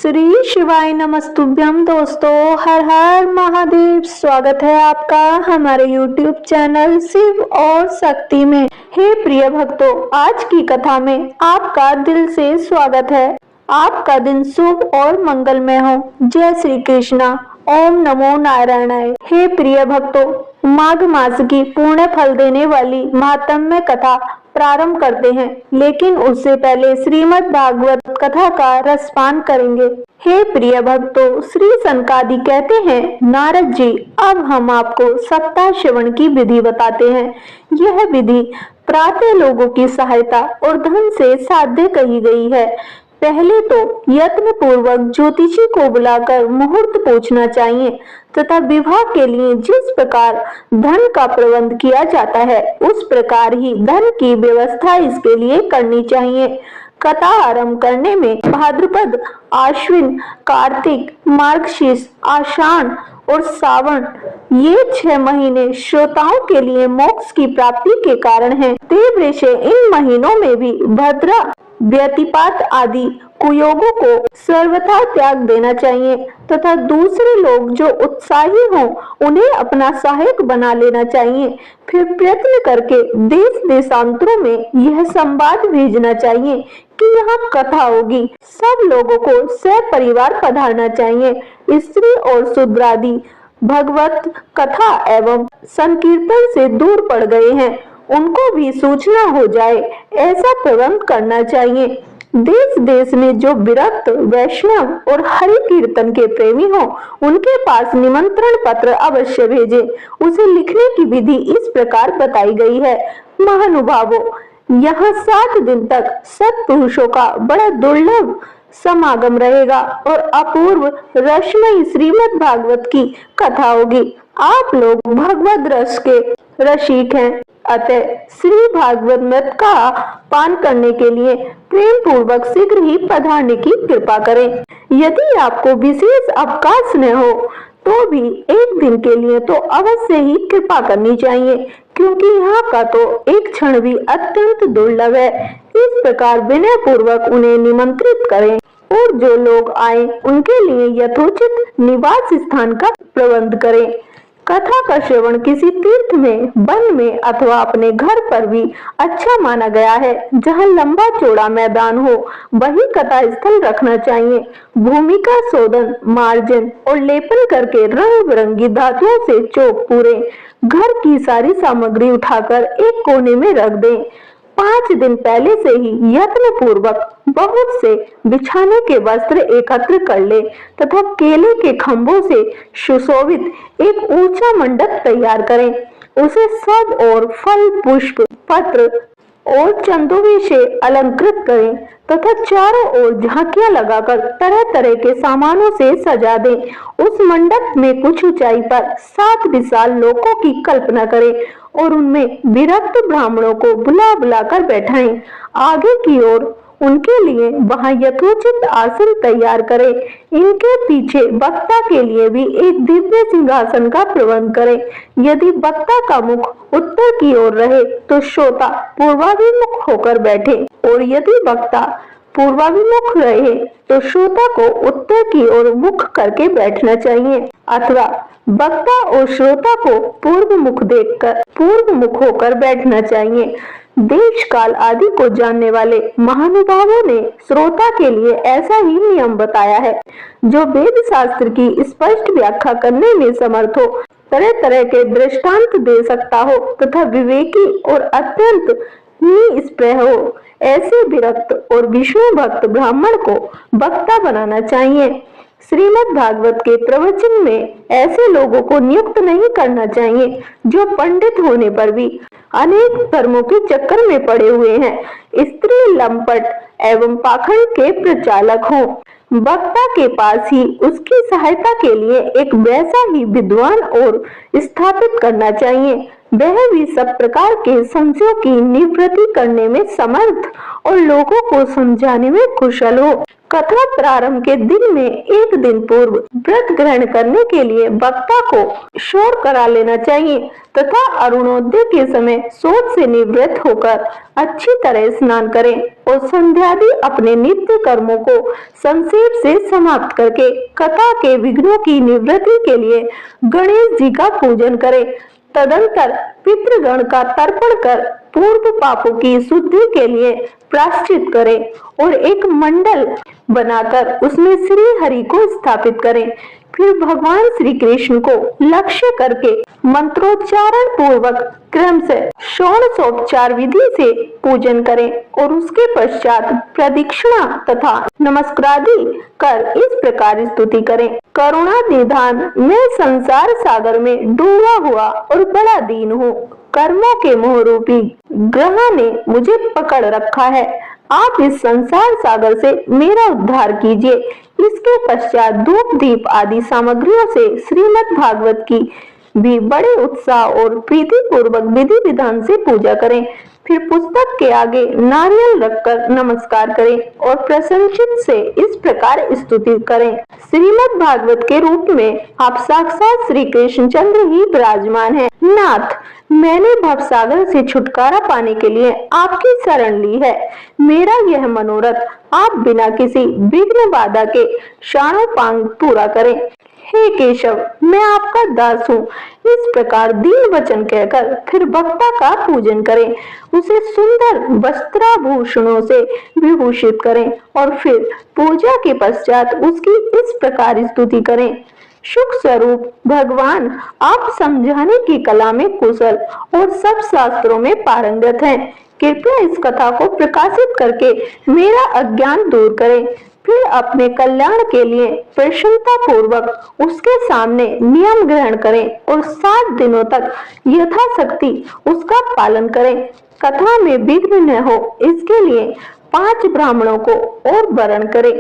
श्री शिवाय नमस्तुभ्यम। दोस्तों, हर हर महादेव। स्वागत है आपका हमारे YouTube चैनल शिव और शक्ति में। हे प्रिय भक्तों, आज की कथा में आपका दिल से स्वागत है। आपका दिन शुभ और मंगलमय हो। जय श्री कृष्णा। ओम नमो नारायणाय। हे प्रिय भक्तों, माघ मास की पुण्य फल देने वाली महात्म्य कथा प्रारंभ करते हैं, लेकिन उससे पहले श्रीमद् भागवत कथा का रसपान करेंगे। हे प्रिय भक्तों, श्री सनकादि कहते हैं, नारद जी, अब हम आपको सप्ताह श्रवण की विधि बताते हैं। यह विधि प्रातः लोगों की सहायता और धन से साध्य कही गई है। पहले तो यत्न पूर्वक ज्योतिषी को बुलाकर मुहूर्त पूछना चाहिए तथा विवाह के लिए जिस प्रकार धन का प्रबंध किया जाता है, उस प्रकार ही धन की व्यवस्था इसके लिए करनी चाहिए। कथा आरंभ करने में भाद्रपद, आश्विन, कार्तिक, मार्गशीर्ष, आषाढ़ और सावन, ये 6 महीने श्रोताओं के लिए मोक्ष की प्राप्ति के कारण हैं। देवऋषि इन महीनों में भी भद्रा, व्यतिपात आदि कुयोगों को सर्वथा त्याग देना चाहिए तथा दूसरे लोग जो उत्साही हों उन्हें अपना सहायक बना लेना चाहिए। फिर प्रयत्न करके देश देशांतरों में यह संवाद भेजना चाहिए कि यहाँ कथा होगी। सब लोगों को सपरिवार पधारना चाहिए। स्त्री और शूद्रादि भगवत कथा एवं संकीर्तन से दूर पड़ गए हैं, उनको भी सूचना हो जाए, ऐसा प्रबंध करना चाहिए। देश देश में जो विरक्त, वैष्णव और हरि कीर्तन के प्रेमी हो, उनके पास निमंत्रण पत्र अवश्य भेजें। उसे लिखने की विधि इस प्रकार बताई गई है। महानुभावों, यहाँ 7 दिन तक सत्पुरुषों का बड़ा दुर्लभ समागम रहेगा और अपूर्व रसमयी श्रीमद् भागवत की कथा होगी। आप लोग भगवद रस के रसिक हैं, अतः श्री भागवत मृत का पान करने के लिए प्रेम पूर्वक शीघ्र ही पधारने की कृपा करें। यदि आपको विशेष अवकाश न हो तो भी एक दिन के लिए तो अवश्य ही कृपा करनी चाहिए, क्योंकि यहाँ का तो एक क्षण भी अत्यंत दुर्लभ है। इस प्रकार विनय पूर्वक उन्हें निमंत्रित करें और जो लोग आए उनके लिए यथोचित निवास स्थान का प्रबंध करें। कथा का श्रवण किसी तीर्थ में, वन में अथवा अपने घर पर भी अच्छा माना गया है। जहाँ लंबा चौड़ा मैदान हो वही कथा स्थल रखना चाहिए। भूमि का शोधन, मार्जन और लेपन करके रंग बिरंगी धातुओं से चौक पूरे। घर की सारी सामग्री उठाकर एक कोने में रख दें। 5 दिन पहले से ही यत्न पूर्वक बहुत से बिछाने के वस्त्र एकत्र कर ले तथा केले के खंभों से सुशोभित एक ऊंचा मंडप तैयार करें। उसे सब और फल, पुष्प, पत्र और चंदोवे से अलंकृत करें तथा चारों ओर झांकियां लगाकर तरह तरह के सामानों से सजा दें। उस मंडप में कुछ ऊंचाई पर 7 विशाल लोकों की कल्पना करें और उनमें विरक्त ब्राह्मणों को बुला बुलाकर बैठाएं। आगे की ओर उनके लिए वहां यथोचित आसन तैयार करें। इनके पीछे वक्ता के लिए भी एक दिव्य सिंहासन का प्रबंध करें। यदि वक्ता का मुख उत्तर की ओर रहे तो श्रोता पूर्वाभिमुख होकर बैठे, और यदि वक्ता पूर्वाभिमुख रहे तो श्रोता को उत्तर की ओर मुख करके बैठना चाहिए, अथवा वक्ता और श्रोता को पूर्व मुख होकर बैठना चाहिए। देश काल आदि को जानने वाले महानुभावों ने श्रोता के लिए ऐसा ही नियम बताया है। जो वेद शास्त्र की स्पष्ट व्याख्या करने में समर्थ हो, तरह तरह के दृष्टांत दे सकता हो तथा विवेकी और अत्यंत निष्प्रह हो, ऐसे विरक्त और विष्णु भक्त ब्राह्मण को वक्ता बनाना चाहिए। श्रीमद् भागवत के प्रवचन में ऐसे लोगों को नियुक्त नहीं करना चाहिए जो पंडित होने पर भी अनेक धर्मों के चक्कर में पड़े हुए हैं, स्त्री, लंपट एवं पाखंड के प्रचालक हों। वक्ता के पास ही उसकी सहायता के लिए एक वैसा ही विद्वान और स्थापित करना चाहिए वह भी सब प्रकार के संशयों की निवृत्ति करने में समर्थ और लोगों को समझाने में कुशल हो। कथा प्रारंभ के दिन में एक दिन पूर्व व्रत ग्रहण करने के लिए वक्ता को शोर करा लेना चाहिए तथा अरुणोदय के समय शोच से निवृत्त होकर अच्छी तरह स्नान करें और संध्यादि अपने नित्य कर्मों को संक्षेप से समाप्त करके कथा के विघ्नों की निवृत्ति के लिए गणेश जी का पूजन करें। तदंतर पितृगण का तर्पण कर पूर्व पापों की शुद्धि के लिए प्रायश्चित करें और एक मंडल बनाकर उसमें श्री हरि को स्थापित करें। फिर भगवान श्री कृष्ण को लक्ष्य करके मंत्रोच्चारण पूर्वक क्रम से षोडशोपचार विधि से पूजन करें और उसके पश्चात प्रदक्षिणा तथा नमस्कारादि कर इस प्रकार स्तुति करें। करुणा निधान, मैं संसार सागर में डूबा हुआ और बड़ा दीन हूँ। कर्मों के मोह रूपी ग्रह ने मुझे पकड़ रखा है। आप इस संसार सागर से मेरा उद्धार कीजिए। इसके पश्चात धूप दीप आदि सामग्रियों से श्रीमद् भागवत की भी बड़े उत्साह और प्रीति पूर्वक विधि विधान से पूजा करें। फिर पुस्तक के आगे नारियल रखकर नमस्कार करें और प्रसन्नचित्त से इस प्रकार स्तुति करें। श्रीमद् भागवत के रूप में आप साक्षात श्री कृष्णचंद्र ही विराजमान हैं। नाथ, मैंने भवसागर से छुटकारा पाने के लिए आपकी शरण ली है। मेरा यह मनोरथ आप बिना किसी विघ्न बाधा के क्षणोपांग पूरा करें। हे केशव, मैं आपका दास हूँ। इस प्रकार दीन वचन कहकर फिर वक्ता का पूजन करें, उसे सुंदर वस्त्राभूषणों से विभूषित करें और फिर पूजा के पश्चात उसकी इस प्रकार स्तुति करें। सुख स्वरूप भगवान, आप समझाने की कला में कुशल और सब शास्त्रों में पारंगत हैं। कृपया इस कथा को प्रकाशित करके मेरा अज्ञान दूर करें। फिर अपने कल्याण के लिए प्रसन्नता पूर्वक उसके सामने नियम ग्रहण करें और 7 दिनों तक यथाशक्ति उसका पालन करें। कथा में विघ्न न हो इसके लिए 5 ब्राह्मणों को और वरण करें।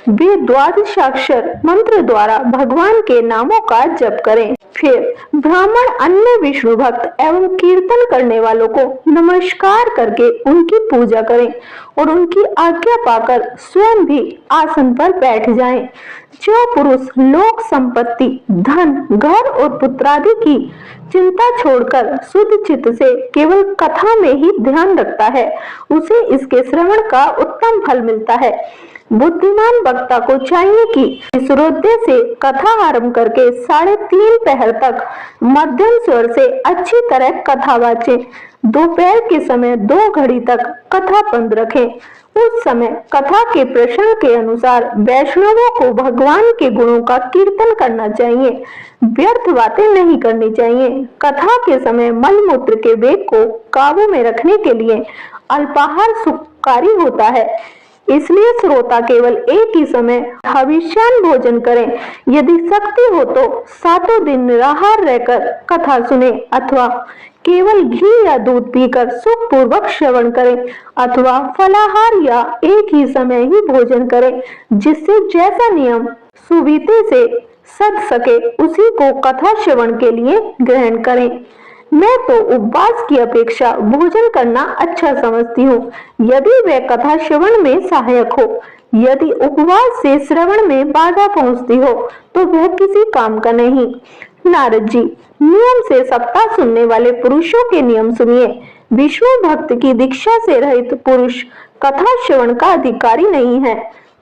वे 12 मंत्र द्वारा भगवान के नामों का जप करें। फिर ब्राह्मण अन्य विष्णु भक्त एवं कीर्तन करने वालों को नमस्कार करके उनकी पूजा करें और उनकी आज्ञा पाकर स्वयं भी आसन पर बैठ जाएं। जो पुरुष लोक संपत्ति, धन, घर और पुत्रादि की चिंता छोड़कर शुद्ध चित्त से केवल कथा में ही ध्यान रखता है, उसे इसके श्रवण का उत्तम फल मिलता है। बुद्धिमान वक्ता को चाहिए कि सूर्योदय से कथा आरंभ करके 3:30 पहर तक मध्यम स्वर से अच्छी तरह कथा वाचे। दोपहर के समय 2 घड़ी तक कथा बंद रखें। उस समय कथा के प्रसंग के अनुसार वैष्णवों को भगवान के गुणों का कीर्तन करना चाहिए। व्यर्थ बातें नहीं करनी चाहिए। कथा के समय मलमूत्र के वेग को काबू में रखने के लिए अल्पाहार सुखकारी होता है, इसलिए श्रोता केवल एक ही समय हविष्यान्न भोजन करें। यदि शक्ति हो तो 7 दिन निराहार रहकर कथा सुने अथवा केवल घी या दूध पीकर सुख पूर्वक श्रवण करें अथवा फलाहार या एक ही समय ही भोजन करें। जिससे जैसा नियम सुविधि से सध सके उसी को कथा श्रवण के लिए ग्रहण करें। मैं तो उपवास की अपेक्षा भोजन करना अच्छा समझती हूँ, यदि वह कथा श्रवण में सहायक हो। यदि उपवास से श्रवण में बाधा पहुँचती हो तो वह किसी काम का नहीं। नारद जी, नियम से सप्ताह सुनने वाले पुरुषों के नियम सुनिए। विष्णु भक्त की दीक्षा से रहित पुरुष कथा श्रवण का अधिकारी नहीं है।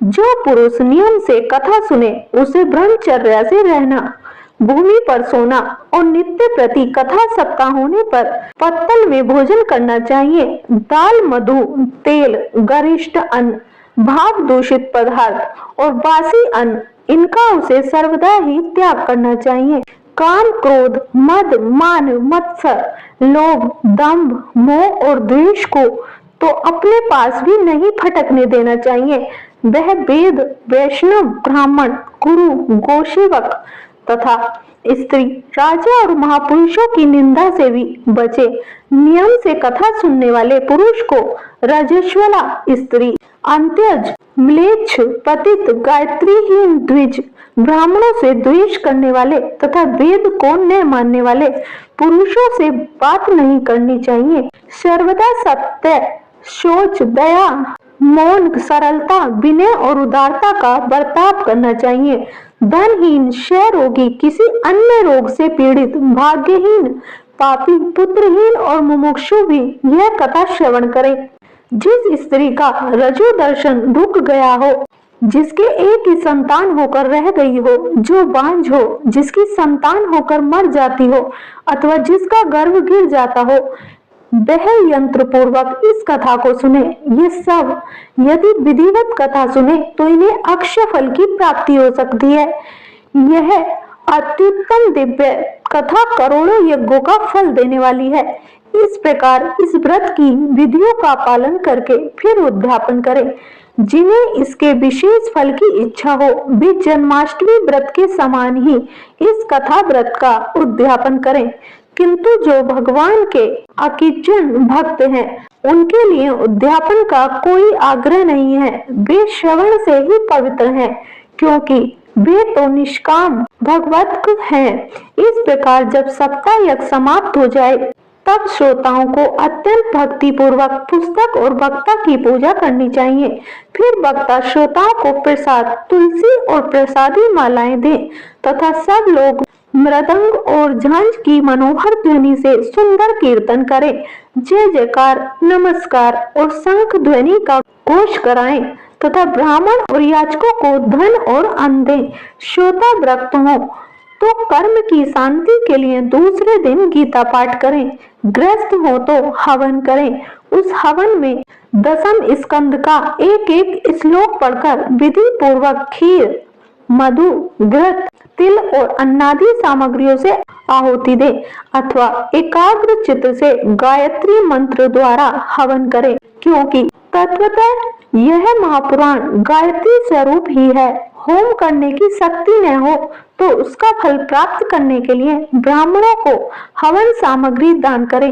जो पुरुष नियम से कथा सुने उसे ब्रह्मचर्या से रहना, भूमि पर सोना और नित्य प्रति कथा सप्ताह होने पर पत्तल में भोजन करना चाहिए। दाल, मधु, तेल, गरिष्ठ अन्न, भाप दूषित पदार्थ और बासी अन्न, इनका उसे सर्वदा ही त्याग करना चाहिए। काम, क्रोध, मद, मान, मत्सर, लोभ, दंभ, मोह और द्वेष को तो अपने पास भी नहीं फटकने देना चाहिए। वह वेद, वैष्णव, ब्राह्मण, गुरु, गोसेवक तथा स्त्री राजा और महापुरुषों की निंदा से भी बचे। नियम से कथा सुनने वाले पुरुष को रजस्वला स्त्री, अंत्यज, म्लेच्छ, पतित, गायत्रीहीन, द्विज, ब्राह्मणों से द्वेष करने वाले तथा वेद को न मानने वाले पुरुषों से बात नहीं करनी चाहिए। सर्वदा सत्य, शौच, दया, मौन, सरलता, विनय और उदारता का बर्ताव करना चाहिए। धनहीन, क्षय रोगी, किसी अन्य रोग से पीड़ित, भाग्यहीन, पापी, पुत्रहीन और मुमुक्षु भी यह कथा श्रवण करें। जिस स्त्री का रजो दर्शन रुक गया हो, जिसके एक ही संतान होकर रह गई हो, जो बांझ हो, जिसकी संतान होकर मर जाती हो अथवा जिसका गर्भ गिर जाता हो, वह यंत्र पूर्वक इस कथा को सुने। ये सब यदि विधिवत कथा सुने तो इन्हें अक्षय फल की प्राप्ति हो सकती है। यह अत्युत्तम दिव्य कथा करोड़ों यज्ञों का फल देने वाली है। इस प्रकार इस व्रत की विधियों का पालन करके फिर उद्यापन करें। जिन्हें इसके विशेष फल की इच्छा हो, वे जन्माष्टमी व्रत के समान ही इस कथा व्रत का उद्यापन करें। किंतु जो भगवान के अकिंचन भक्त हैं, उनके लिए उद्यापन का कोई आग्रह नहीं है। वे श्रवण से ही पवित्र हैं, क्योंकि वे तो निष्काम भगवत हैं। इस प्रकार जब सप्ताह यज्ञ समाप्त हो जाए, तब श्रोताओं को अत्यंत भक्ति पूर्वक पुस्तक और वक्ता की पूजा करनी चाहिए। फिर वक्ता श्रोताओं को प्रसाद, तुलसी और प्रसादी मालाएं दे तथा सब लोग मृदंग और झांझ की मनोहर ध्वनि से सुंदर कीर्तन करें। जय जयकार, नमस्कार और शंख ध्वनि का घोष कराएं तथा ब्राह्मण और याचकों को धन और अन्न दें। श्रोता व्रत हो तो कर्म की शांति के लिए दूसरे दिन गीता पाठ करें। ग्रस्त हो तो हवन करें। उस हवन में दशम स्कंद का एक एक श्लोक पढ़कर विधि पूर्वक खीर, मधु, घृत, तिल और अन्नादि सामग्रियों से आहुति दे अथवा एकाग्र चित्त से गायत्री मंत्र द्वारा हवन करें, क्योंकि तत्वतः यह महापुराण गायत्री स्वरूप ही है। होम करने की शक्ति न हो तो उसका फल प्राप्त करने के लिए ब्राह्मणों को हवन सामग्री दान करें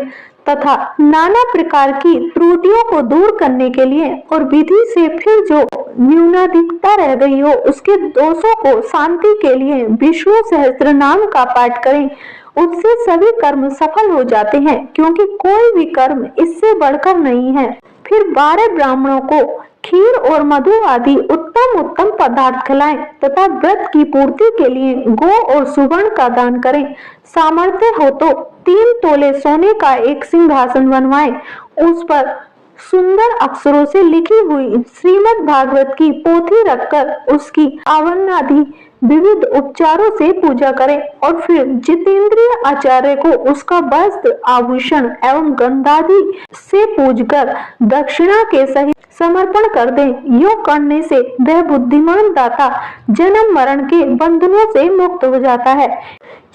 तथा नाना प्रकार की त्रुटियों को दूर करने के लिए और विधि से फिर जो न्यूनाधिकता रह गई हो उसके दोषों को शांति के लिए विष्णु सहस्त्र नाम का पाठ करें। उससे सभी कर्म सफल हो जाते हैं, क्योंकि कोई भी कर्म इससे बढ़कर नहीं है। फिर 12 ब्राह्मणों को खीर और मधु आदि उत्तम उत्तम पदार्थ खिलाएं तथा व्रत की पूर्ति के लिए गो और सुवर्ण का दान करें। सामर्थ्य हो तो 3 तोले सोने का एक सिंहासन बनवाएं। उस पर सुंदर अक्षरों से लिखी हुई श्रीमद् भागवत की पोथी रखकर उसकी आवरणादि विविध उपचारों से पूजा करें और फिर जितेंद्रिय आचार्य को उसका वस्त्र, आभूषण एवं गंधादि से पूजकर दक्षिणा के सहित समर्पण कर दें। योग करने से वह बुद्धिमान दाता जन्म मरण के बंधनों से मुक्त हो जाता है।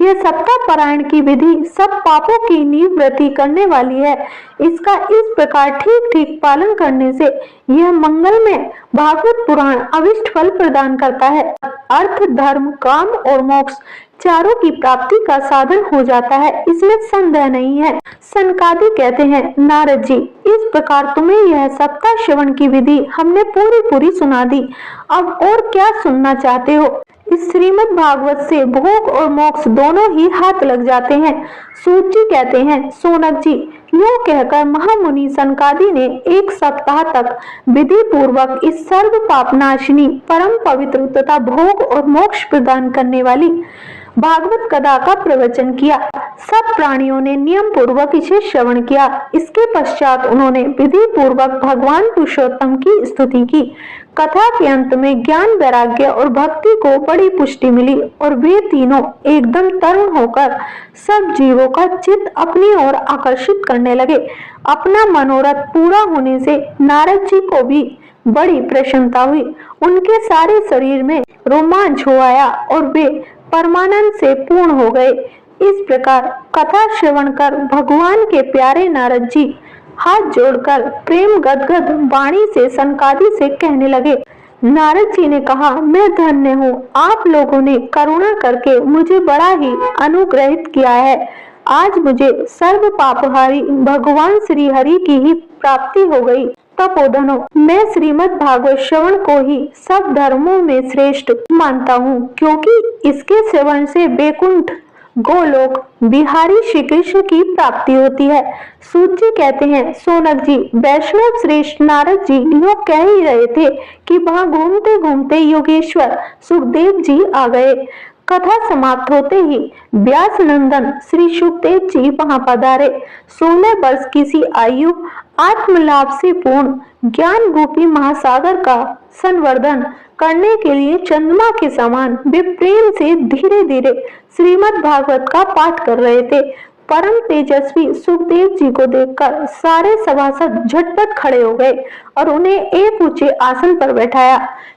यह सप्ताह पारायण की विधि सब पापों की निवृत्ति करने वाली है। इसका इस प्रकार ठीक ठीक पालन करने से यह मंगलमय भागवत पुराण अविष्ट फल प्रदान करता है। अर्थ, धर्म, काम और मोक्ष चारों की प्राप्ति का साधन हो जाता है, इसमें संदेह नहीं है। सनकादि कहते हैं, नारद जी, इस प्रकार तुम्हें यह सप्ताह श्रवण की विधि हमने पूरी सुना दी। अब और क्या सुनना चाहते हो? इस श्रीमद् भागवत से भोग और मोक्ष दोनों ही हाथ लग जाते हैं। सूत जी कहते हैं, सोनक जी, यूं कहकर महामुनि सनकादि ने 1 सप्ताह तक विधि पूर्वक इस सर्व पापनाशिनी, परम पवित्र तथा भोग और मोक्ष प्रदान करने वाली भागवत कथा का प्रवचन किया। सब प्राणियों ने नियम पूर्वक इसे श्रवण किया। इसके पश्चात उन्होंने विधि पूर्वक भगवान पुरुषोत्तम की स्तुति की। कथा के अंत में ज्ञान, वैराग्य और भक्ति को बड़ी पुष्टि मिली और वे तीनों एकदम तरुण होकर सब जीवों का चित्त अपनी ओर आकर्षित करने लगे। अपना मनोरथ पूरा होने से नारद जी को भी बड़ी प्रसन्नता हुई। उनके सारे शरीर में रोमांच हो आया और वे परमानंद से पूर्ण हो गए। इस प्रकार कथा श्रवण कर भगवान के प्यारे नारद जी हाथ जोड़कर प्रेम गदगद वाणी से सनकादि से कहने लगे, नारद जी ने कहा, मैं धन्य हूँ, आप लोगों ने करुणा करके मुझे बड़ा ही अनुग्रहित किया है। आज मुझे सर्व पापहारी भगवान श्री हरि की ही प्राप्ति हो गई। तपोधनो, मैं श्रीमद् भागवत श्रवण को ही सब धर्मों में श्रेष्ठ मानता हूँ, क्योंकि इसके श्रवण से वैकुंठ, गोलोक, बिहारी श्री कृष्ण की प्राप्ति होती है। सूत जी कहते हैं, सोनक जी, वैष्णव श्रेष्ठ नारद जी यूँ कह ही रहे थे कि वहां घूमते घूमते योगेश्वर सुखदेव जी आ गए। कथा समाप्त होते ही व्यास नंदन श्री सुखदेव जी वहां पधारे। 16 वर्ष की सी आयु आत्मलाभ से पूर्ण ज्ञान रूपी महासागर का संवर्धन करने के लिए चंद्रमा के समान वे प्रेम से धीरे धीरे श्रीमद् भागवत का पाठ कर रहे थे। परम तेजस्वी सुखदेव जी को देखकर सारे सभासद झटपट खड़े हो गए और उन्हें एक ऊंचे आसन पर बैठाया।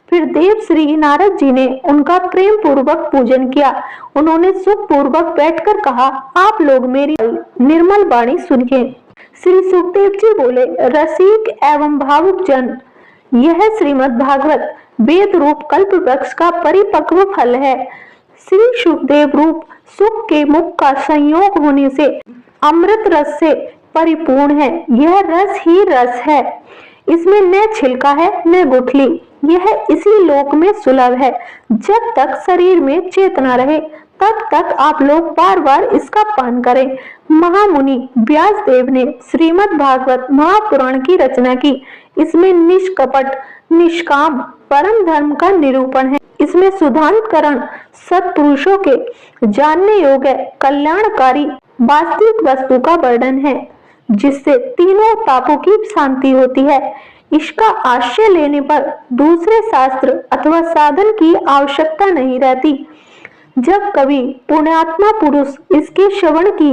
फिर देव श्री नारद जी ने उनका प्रेम पूर्वक पूजन किया। उन्होंने सुख पूर्वक बैठकर कहा, आप लोग मेरी निर्मल वाणी सुनिए। श्री सुखदेव जी बोले, रसिक एवं भावुक जन, यह श्रीमद् भागवत वेद रूप कल्प वृक्ष का परिपक्व फल है। श्री सुखदेव रूप सुख के मुख का संयोग होने से अमृत रस से परिपूर्ण है। यह रस ही रस है, इसमें न छिलका है न गुठली। यह इसी लोक में सुलभ है। जब तक शरीर में चेतना रहे तब तक आप लोग बार बार इसका पान करें। महामुनि व्यास देव ने श्रीमद् भागवत महापुराण की रचना की। इसमें निष्कपट निष्काम परम धर्म का निरूपण है। इसमें सुधांतकरण सत्पुरुषों के जानने योग्य कल्याणकारी वास्तविक वस्तु का वर्णन है, जिससे तीनों तापों की शांति होती है। इसका आश्रय लेने पर दूसरे शास्त्र अथवा साधन की आवश्यकता नहीं रहती। जब कभी पुण्यात्मा पुरुष इसके श्रवण की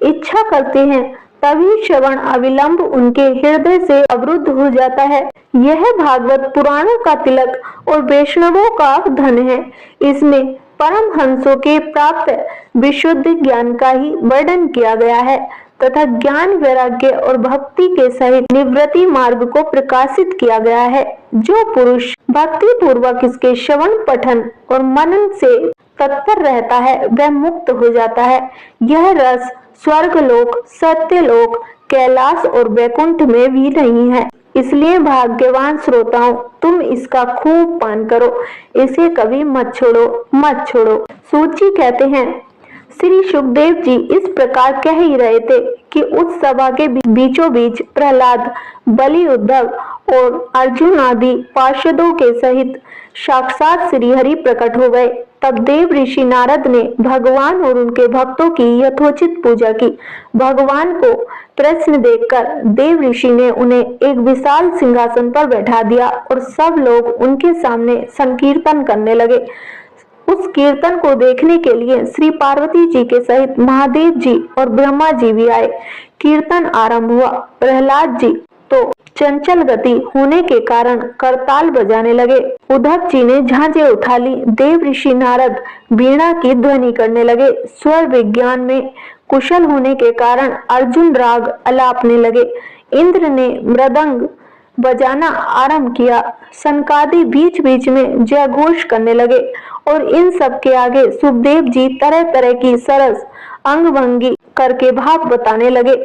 इच्छा करते हैं, तभी श्रवण अविलंब उनके हृदय से अवरुद्ध हो जाता है। यह भागवत पुराणों का तिलक और वैष्णवों का धन है। इसमें परमहंसों के प्राप्त विशुद्ध ज्ञान का ही वर्णन किया गया है तथा ज्ञान, वैराग्य और भक्ति के सहित निवृत्ति मार्ग को प्रकाशित किया गया है। जो पुरुष भक्ति पूर्वक इसके श्रवण, पठन और मनन से तत्पर रहता है, वह मुक्त हो जाता है। यह रस स्वर्गलोक, सत्यलोक, कैलाश और वैकुंठ में भी नहीं है। इसलिए भाग्यवान श्रोताओं, तुम इसका खूब पान करो, इसे कभी मत छोड़ो। सूत जी कहते हैं, श्री सुखदेव जी इस प्रकार कह ही रहे थे कि उस सभा के बीचों बीच प्रहलाद, बलि, उद्धव और अर्जुन आदि पार्षदों के सहित साक्षात श्री हरि प्रकट हो गए। तब देव ऋषि नारद ने भगवान और उनके भक्तों की यथोचित पूजा की। भगवान को प्रसन्न देखकर देव ऋषि ने उन्हें एक विशाल सिंहासन पर बैठा दिया और सब लोग उनके सामने संकीर्तन करने लगे। उस कीर्तन को देखने के लिए श्री पार्वती जी के सहित महादेव जी और ब्रह्मा जी भी आए। कीर्तन आरंभ हुआ। प्रहलाद जी तो चंचल गति होने के कारण करताल बजाने लगे। उद्धव जी ने झांझे उठा ली। देव ऋषि नारद वीणा की ध्वनि करने लगे। स्वर विज्ञान में कुशल होने के कारण अर्जुन राग अलापने लगे। इंद्र ने मृदंग बजाना आरंभ किया। सनकादि बीच बीच में जय घोष करने लगे और इन सब के आगे सुखदेव जी तरह तरह की सरस अंगभंगी करके भाव बताने लगे।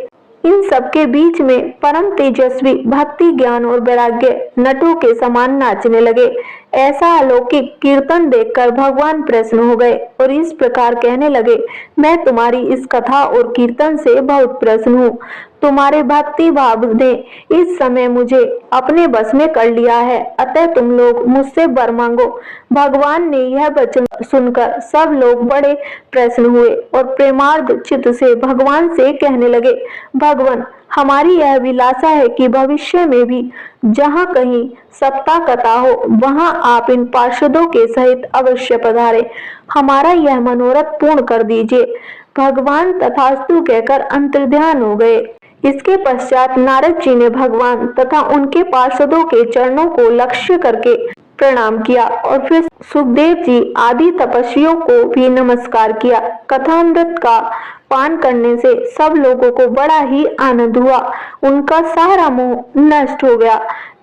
इन सब के बीच में परम तेजस्वी भक्ति, ज्ञान और वैराग्य नटों के समान नाचने लगे। ऐसा अलौकिक कीर्तन देखकर भगवान प्रसन्न हो गए और इस प्रकार कहने लगे, मैं तुम्हारी इस कथा और कीर्तन से बहुत प्रसन्न हूँ। तुम्हारे भक्ति भाव ने इस समय मुझे अपने बस में कर लिया है, अतः तुम लोग मुझसे वर मांगो। भगवान ने यह वचन सुनकर सब लोग बड़े प्रसन्न हुए और प्रेमार्ध चित्त से भगवान से कहने लगे, भगवान, हमारी यह अभिलाषा है कि भविष्य में भी जहाँ कहीं सप्ताह कथा हो, वहाँ आप इन पार्षदों के सहित अवश्य पधारे। हमारा यह मनोरथ पूर्ण कर दीजिए। भगवान तथास्तु कहकर अंतर्ध्यान हो गए। इसके पश्चात नारद जी ने भगवान तथा उनके पार्षदों के चरणों को लक्ष्य करके प्रणाम किया और फिर सुखदेव जी आदि तपस्वियों को भी नमस्कार किया। कथामृत का पान करने से सब लोगों को बड़ा ही आनंद हुआ। उनका सारा मोह नष्ट हो गया।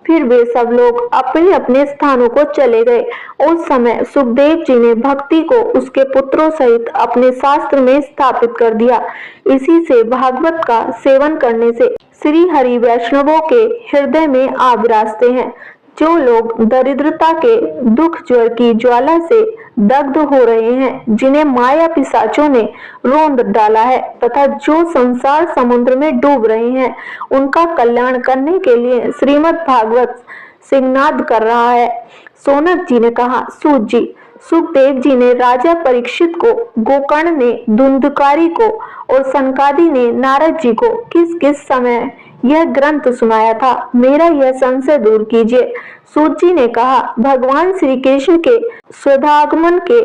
फिर वे सब लोग अपने अपने स्थानों को चले गए। उस समय सुखदेव जी ने भक्ति को उसके पुत्रों सहित अपने शास्त्र में स्थापित कर दिया। इसी से भागवत का सेवन करने से श्री हरि वैष्णवों के हृदय में आ विराजते हैं। जो लोग दरिद्रता के दुख ज्वर की ज्वाला से दग्ध हो रहे हैं, जिन्हें माया पिशाचों ने रोंद डाला है, तथा जो संसार समुद्र में डूब रहे हैं, उनका कल्याण करने के लिए श्रीमद् भागवत सिंहनाद कर रहा है। सोनक जी ने कहा, सूत जी, सुखदेव जी ने राजा परीक्षित को, गोकर्ण ने धुंधकारी को और सनकादि ने नारद जी को किस किस समय यह ग्रंथ सुनाया था, मेरा यह संशय दूर कीजिए। सूत जी ने कहा, भगवान श्री कृष्ण के स्वधागमन के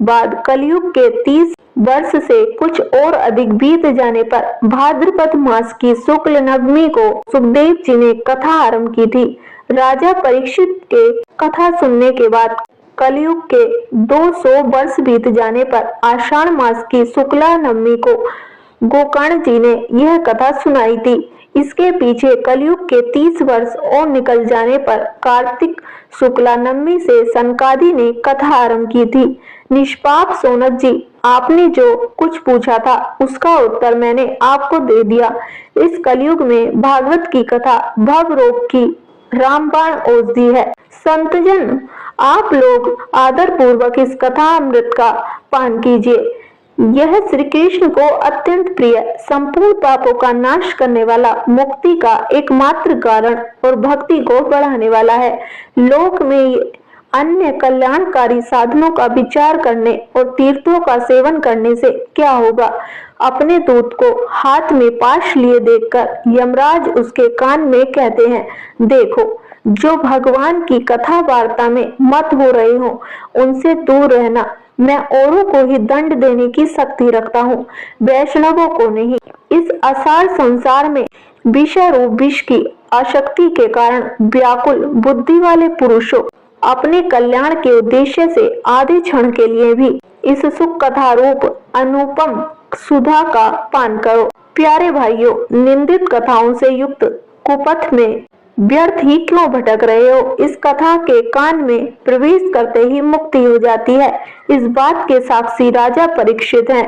बाद कलयुग के 30 वर्ष से कुछ और अधिक बीत जाने पर भाद्रपद मास की शुक्ल नवमी को सुखदेव जी ने कथा आरंभ की थी। राजा परीक्षित के कथा सुनने के बाद कलयुग के 200 वर्ष बीत जाने पर आषाढ़ मास की शुक्ला नवमी को गोकर्ण जी ने यह कथा सुनाई थी। इसके पीछे कलयुग के 30 वर्ष और निकल जाने पर कार्तिक शुक्ला नवमी से सनकादि ने कथा आरंभ की थी। निष्पाप सोनक जी, आपने जो कुछ पूछा था उसका उत्तर मैंने आपको दे दिया। इस कलयुग में भागवत की कथा भव रोग की रामबाण औषधि है। संतजन, आप लोग आदर पूर्वक इस कथा अमृत का पान कीजिए। यह श्री कृष्ण को अत्यंत प्रिय, संपूर्ण पापों का नाश करने वाला, मुक्ति का एकमात्र कारण और भक्ति को बढ़ाने वाला है। लोक में अन्य कल्याणकारी साधनों का विचार करने और तीर्थों का सेवन करने से क्या होगा? अपने दूत को हाथ में पाश लिए देखकर यमराज उसके कान में कहते हैं, देखो, जो भगवान की कथा वार्ता में मत हो रहे हो उनसे दूर रहना। मैं औरों को ही दंड देने की शक्ति रखता हूँ, वैष्णवों को नहीं। इस असार संसार में विषय रूप विष की आसक्ति के कारण व्याकुल बुद्धि वाले पुरुषों, अपने कल्याण के उद्देश्य से आधे क्षण के लिए भी इस सुख कथा रूप अनुपम सुधा का पान करो। प्यारे भाइयों, निंदित कथाओं से युक्त कुपथ में व्यर्थ ही क्यों भटक रहे हो? इस कथा के कान में प्रवेश करते ही मुक्ति हो जाती है। इस बात के साक्षी राजा परीक्षित हैं।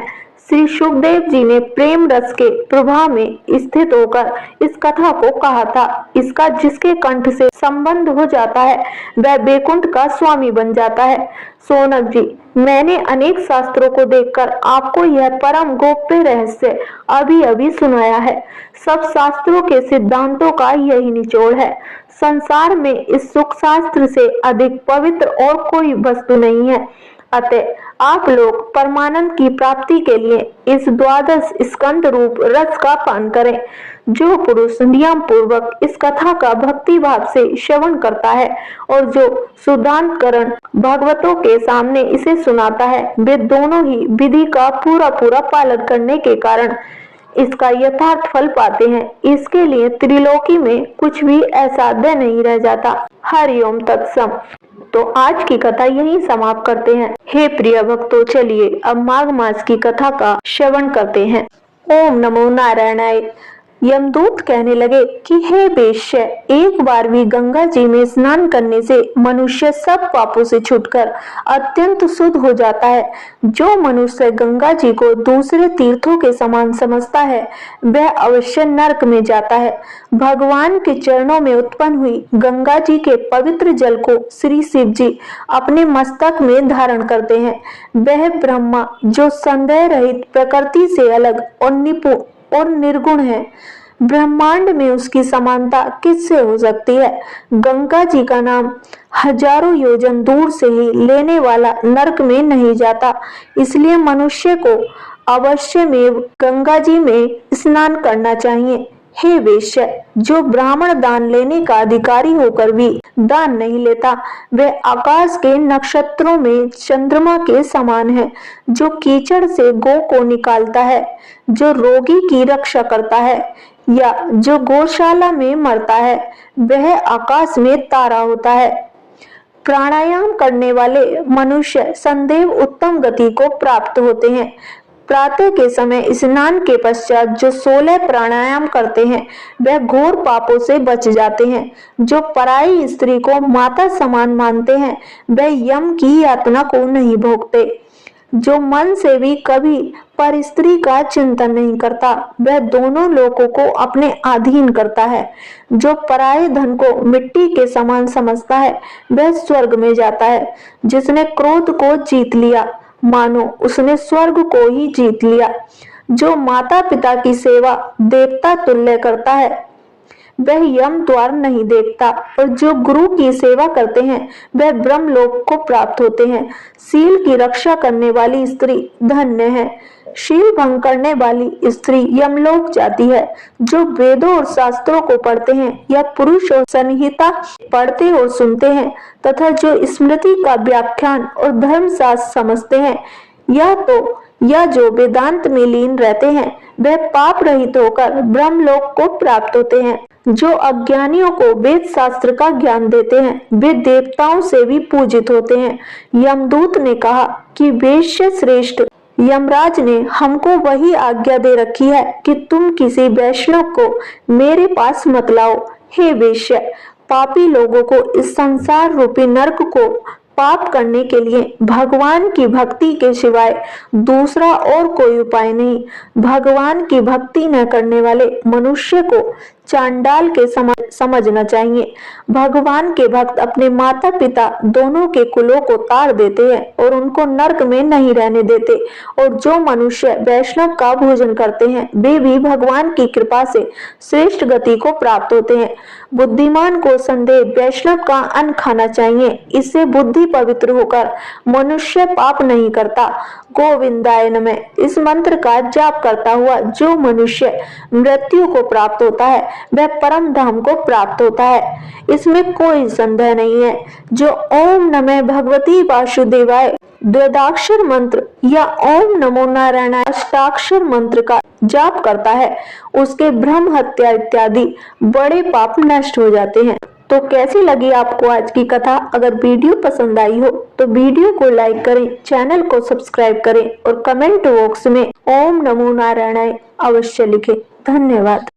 श्री सुखदेव जी ने प्रेम रस के प्रभाव में स्थित होकर इस कथा को कहा था। इसका जिसके कंठ से संबंध हो जाता है वह बैकुंठ का स्वामी बन जाता है। सोनक जी, मैंने अनेक शास्त्रों को देखकर आपको यह परम गोप्य रहस्य अभी अभी सुनाया है। सब शास्त्रों के सिद्धांतों का यही निचोड़ है। संसार में इस सुख शास्त्र से अधिक पवित्र और कोई वस्तु नहीं है। अतः आप लोग परमानंद की प्राप्ति के लिए इस द्वादश स्कंद रूप रस का पान करें। जो पुरुष नियम पूर्वक इस कथा का भक्ति भाव से श्रवण करता है और जो सुधांतकरण भगवतों के सामने इसे सुनाता है, वे दोनों ही विधि का पूरा पूरा पालन करने के कारण इसका यथार्थ फल पाते हैं। इसके लिए त्रिलोकी में कुछ भी असाध्य नहीं रह जाता। हरिओम तत्सम। तो आज की कथा यहीं समाप्त करते हैं। हे प्रिय भक्तों, चलिए अब माघ मास की कथा का श्रवण करते हैं। ओम नमो नारायणाय। यमदूत कहने लगे कि हे वेश्य, एक बार भी गंगा जी में स्नान करने से मनुष्य सब पापों से छूटकर अत्यंत शुद्ध हो जाता है। जो मनुष्य गंगा जी को दूसरे तीर्थों के समान समझता है वह अवश्य नरक में जाता है। भगवान के चरणों में उत्पन्न हुई गंगा जी के पवित्र जल को श्री शिव जी अपने मस्तक में धारण करते हैं। वह ब्रह्मा जो संदेह रहित, प्रकृति से अलग और निपुण और निर्गुण है, ब्रह्मांड में उसकी समानता किससे हो सकती है? गंगा जी का नाम हजारों योजन दूर से ही लेने वाला नरक में नहीं जाता। इसलिए मनुष्य को अवश्य में गंगा जी में स्नान करना चाहिए। हे वेश्य, जो ब्राह्मण दान लेने का अधिकारी होकर भी दान नहीं लेता, वह आकाश के नक्षत्रों में चंद्रमा के समान है। जो कीचड़ से गौ को निकालता है, जो रोगी की रक्षा करता है या जो गौशाला में मरता है, वह आकाश में तारा होता है। प्राणायाम करने वाले मनुष्य संदैव उत्तम गति को प्राप्त होते हैं। प्रातः के समय स्नान के पश्चात जो 16 प्राणायाम करते हैं वह घोर पापों से बच जाते हैं। जो पराई स्त्री को माता समान मानते हैं वह यम की यातना को नहीं भोगते। जो मन से भी कभी पर स्त्री का चिंतन नहीं करता वह दोनों लोगों को अपने अधीन करता है। जो पराये धन को मिट्टी के समान समझता है वह स्वर्ग में जाता है। जिसने क्रोध को जीत लिया मानो उसने स्वर्ग को ही जीत लिया। जो माता पिता की सेवा देवता तुल्य करता है वह यम द्वार नहीं देखता, और जो गुरु की सेवा करते हैं वह ब्रह्मलोक को प्राप्त होते हैं। शील की रक्षा करने वाली स्त्री धन्य है। शील भंग करने वाली स्त्री यमलोक जाती है। जो वेदों और शास्त्रों को पढ़ते हैं या पुरुष और संहिता पढ़ते और सुनते हैं तथा जो स्मृति का व्याख्यान और धर्मशास्त्र समझते हैं या जो वेदांत में लीन रहते हैं वह पाप रहित होकर ब्रह्मलोक को प्राप्त होते हैं। जो अज्ञानियों को वेद शास्त्र का ज्ञान देते हैं वे देवताओं से भी पूजित होते हैं। यमदूत ने कहा कि वैश्य श्रेष्ठ यमराज ने हमको वही आज्ञा दे रखी है कि तुम किसी वैष्णव को मेरे पास मत लाओ। हे वैश्य, पापी लोगों को इस संसार रूपी नरक को पाप करने के लिए भगवान की भक्ति के सिवाय दूसरा और कोई उपाय नहीं। भगवान की भक्ति न करने वाले मनुष्य को चांडाल के समझना चाहिए। भगवान के भक्त अपने माता पिता दोनों के कुलों को तार देते हैं और उनको नरक में नहीं रहने देते। और जो मनुष्य वैष्णव का भोजन करते हैं वे भी भगवान की कृपा से श्रेष्ठ गति को प्राप्त होते हैं। बुद्धिमान को संदेह वैष्णव का अन्न खाना चाहिए, इससे बुद्धि पवित्र होकर मनुष्य पाप नहीं करता। गोविंदाय नमः इस मंत्र का जाप करता हुआ जो मनुष्य मृत्यु को प्राप्त होता है वह परम धाम को प्राप्त होता है, इसमें कोई संदेह नहीं है। जो ओम नमः भगवती वासुदेवाय द्विदाक्षर मंत्र या ओम नमो नारायणाय अष्टाक्षर मंत्र का जाप करता है उसके ब्रह्म हत्या इत्यादि बड़े पाप नष्ट हो जाते हैं। तो कैसी लगी आपको आज की कथा? अगर वीडियो पसंद आई हो तो वीडियो को लाइक करें, चैनल को सब्सक्राइब करें और कमेंट बॉक्स में ओम नमो नारायणाय अवश्य लिखें। धन्यवाद।